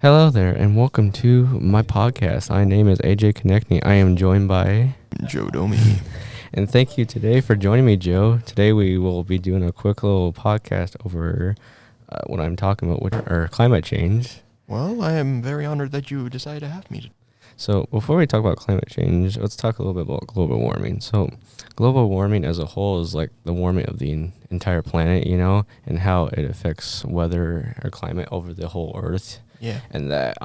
Hello there, and welcome to my podcast. My name is AJ Konecny. I am joined by Joe Domi. and thank you today for joining me, Joe. Today we will be doing a quick little podcast over what I'm talking about, which are climate change. Well, I am very honored that you decided to have me. So before we talk about climate change, let's talk a little bit about global warming. So global warming as a whole is like the warming of the entire planet, and how it affects weather or climate over the whole Earth. Yeah. And that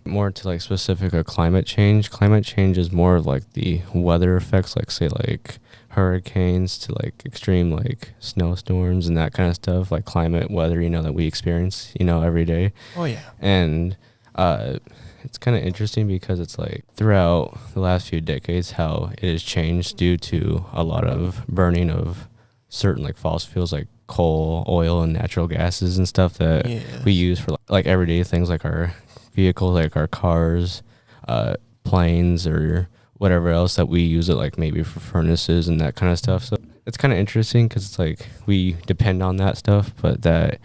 more to like specific of climate change. Climate change is more of like the weather effects, like say like hurricanes to like extreme like snowstorms and that kind of stuff, like climate weather, that we experience, every day. Oh, yeah. And it's kind of interesting because it's like throughout the last few decades how it has changed due to a lot of burning of certain like fossil fuels like coal, oil, and natural gases and stuff that we use for like everyday things like our vehicles, like our cars, planes, or whatever else that we use it like maybe for furnaces and that kind of stuff. So it's kind of interesting because it's like we depend on that stuff, but that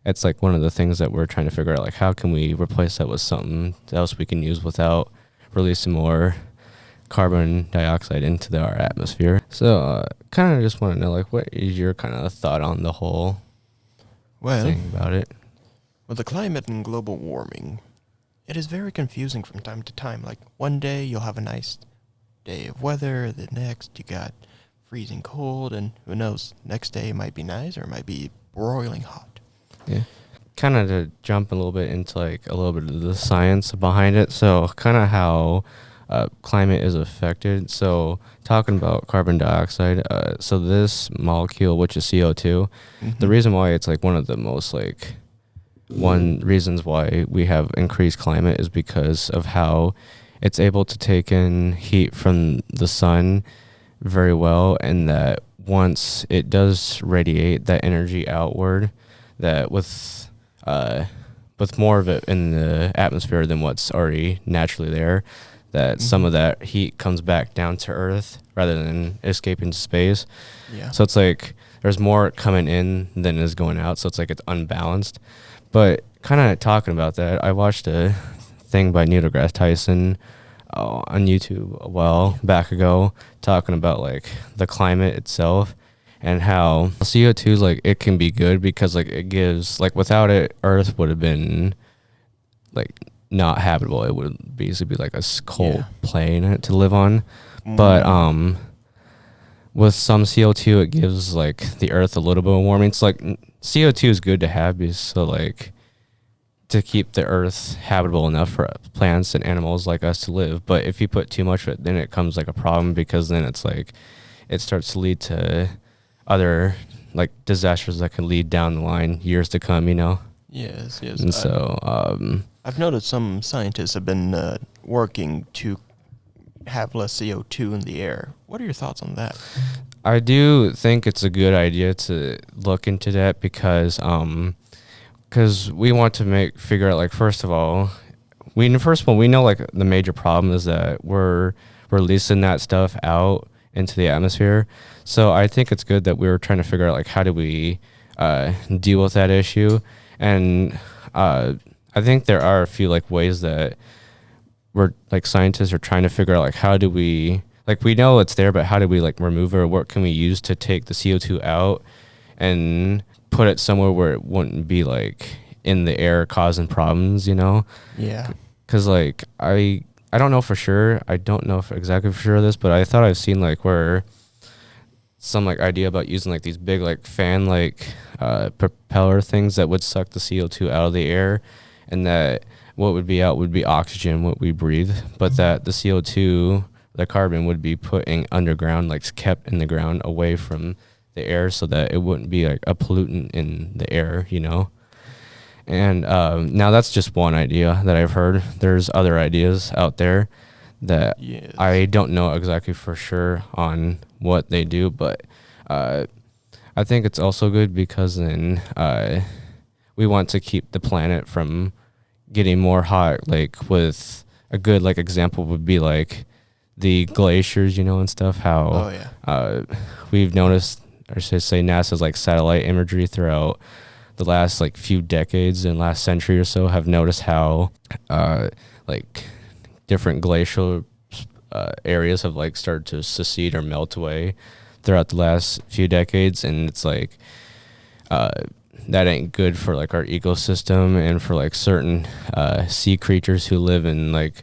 it's like one of the things that we're trying to figure out, like how can we replace that with something else we can use without releasing more carbon dioxide into our atmosphere. So kind of just want to know, like, what is your kind of thought on the whole thing about it? Well, the climate and global warming, it is very confusing from time to time. Like one day you'll have a nice day of weather, the next you got freezing cold, and who knows, next day might be nice or it might be broiling hot. Yeah. Kind of to jump a little bit into like a little bit of the science behind it. So kind of how climate is affected. So talking about carbon dioxide, so this molecule, which is CO2, the reason why it's like one of the most like reasons why we have increased climate is because of how it's able to take in heat from the sun very well, and that once it does radiate that energy outward, that with more of it in the atmosphere than what's already naturally there, that some of that heat comes back down to Earth rather than escaping to space. Yeah. So it's like there's more coming in than is going out. So it's like it's unbalanced. But kind of talking about that, I watched a thing by Neil deGrasse Tyson on YouTube a while back ago, talking about like the climate itself and how CO2 is like it can be good because like it gives like without it, Earth would have been like not habitable. It would basically be like a cold planet to live on. But with some CO2 it gives like the Earth a little bit of warming. So like CO2 is good to have because so like to keep the Earth habitable enough for plants and animals like us to live. But if you put too much of it, then it comes like a problem because then it's like it starts to lead to other like disasters that can lead down the line years to come, Yes. And so I've noticed some scientists have been working to have less CO2 in the air. What are your thoughts on that? I do think it's a good idea to look into that because we want to figure out like first of all, we know like the major problem is that we're releasing that stuff out into the atmosphere. So I think it's good that we were trying to figure out like how do we deal with that issue. And I think there are a few like ways that we're like scientists are trying to figure out like how do we like we know it's there, but how do we like remove it, or what can we use to take the CO2 out and put it somewhere where it wouldn't be like in the air causing problems, Yeah. Because like I don't know for sure. I don't know if exactly for sure of this, but I thought I've seen like where some like idea about using like these big like fan like propeller things that would suck the CO2 out of the air, and that what would be out would be oxygen, what we breathe, but that the CO2, the carbon, would be put in underground, like kept in the ground away from the air so that it wouldn't be like a pollutant in the air, And now that's just one idea that I've heard. There's other ideas out there that I don't know exactly for sure on what they do, but I think it's also good because then we want to keep the planet from getting more hot. Like with a good like example would be like the glaciers, and stuff. How we've noticed, or should I say NASA's like satellite imagery throughout the last like few decades and last century or so have noticed how like different glacial areas have like started to secede or melt away throughout the last few decades, and it's like that ain't good for like our ecosystem and for like certain sea creatures who live in like,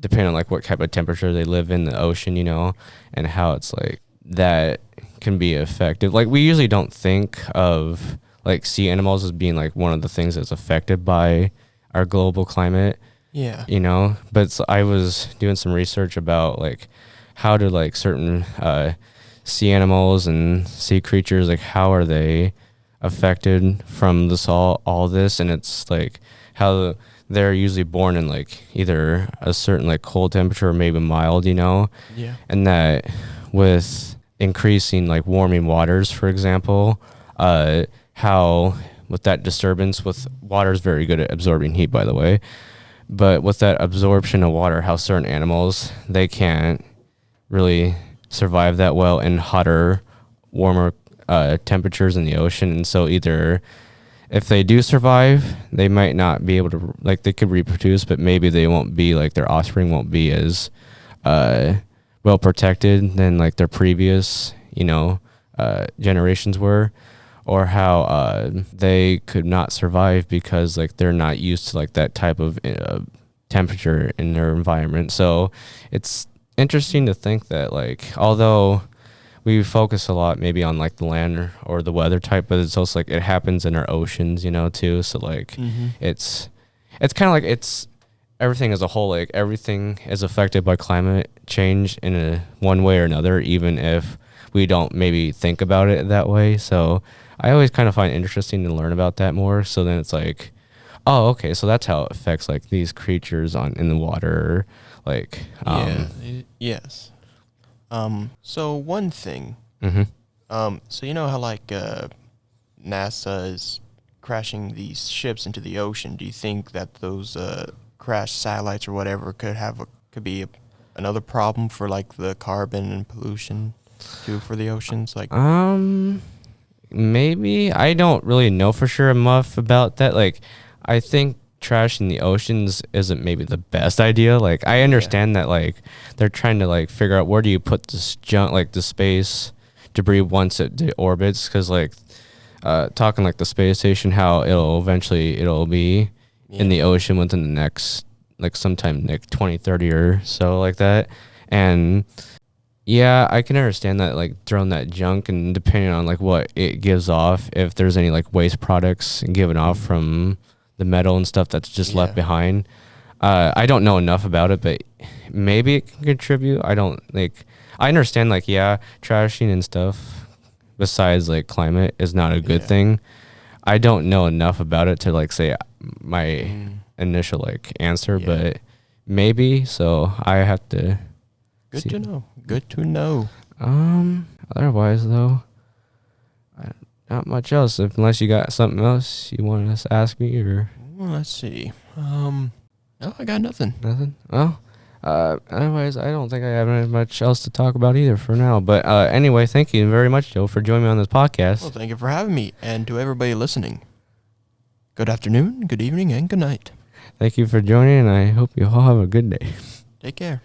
depending on like what type of temperature they live in the ocean, you know, and how it's like that can be effective. Like we usually don't think of like sea animals as being like one of the things that's affected by our global climate, Yeah. you know. But I was doing some research about like how do like certain sea animals and sea creatures, like how are they affected from this all this, and it's like how they're usually born in like either a certain like cold temperature or maybe mild, you know, Yeah. and that with increasing like warming waters, for example, how with that disturbance with water is very good at absorbing heat, by the way, but with that absorption of water, how certain animals, they can't really survive that well in hotter, warmer temperatures in the ocean. And so either if they do survive, they might not be able to, like they could reproduce, but maybe they won't be like, their offspring won't be as well protected than like their previous, you know, generations were, or how they could not survive because like they're not used to like that type of temperature in their environment. So it's interesting to think that like, although we focus a lot maybe on like the land or the weather type, but it's also like it happens in our oceans, you know, too. So like it's kind of like it's everything as a whole, like everything is affected by climate change in a one way or another, even if we don't maybe think about it that way. So I always kind of find it interesting to learn about that more. So then it's like, oh, okay, so that's how it affects like these creatures on in the water, like Yes. So one thing. mhm. So you know how like NASA is crashing these ships into the ocean. Do you think that those crashed satellites or whatever could be another problem for like the carbon and pollution too for the oceans? Like, Maybe. I don't really know for sure enough about that. Like, I think trash in the oceans isn't maybe the best idea. Like, I understand that like they're trying to like figure out where do you put this junk, like the space debris once it orbits, because like talking like the space station, how it'll be in the ocean within the next like sometime like 2030 or so, like that. And yeah, I can understand that like throwing that junk, and depending on like what it gives off, if there's any like waste products given off from the metal and stuff that's just left behind. I don't know enough about it, but maybe it can contribute. I don't like, I understand like, yeah, trashing and stuff besides like climate is not a good thing. I don't know enough about it to like say my initial like answer, but maybe, so I have to Good see. to know. Good to know. Otherwise though, not much else. Unless you got something else you want to ask me, or Well, let's see. No, I got nothing. nothing. Well, otherwise I don't think I have much else to talk about either for now. But anyway, thank you very much, Joe, for joining me on this podcast. Well, thank you for having me, and to everybody listening, good afternoon, good evening, and good night. Thank you for joining, and I hope you all have a good day. Take care.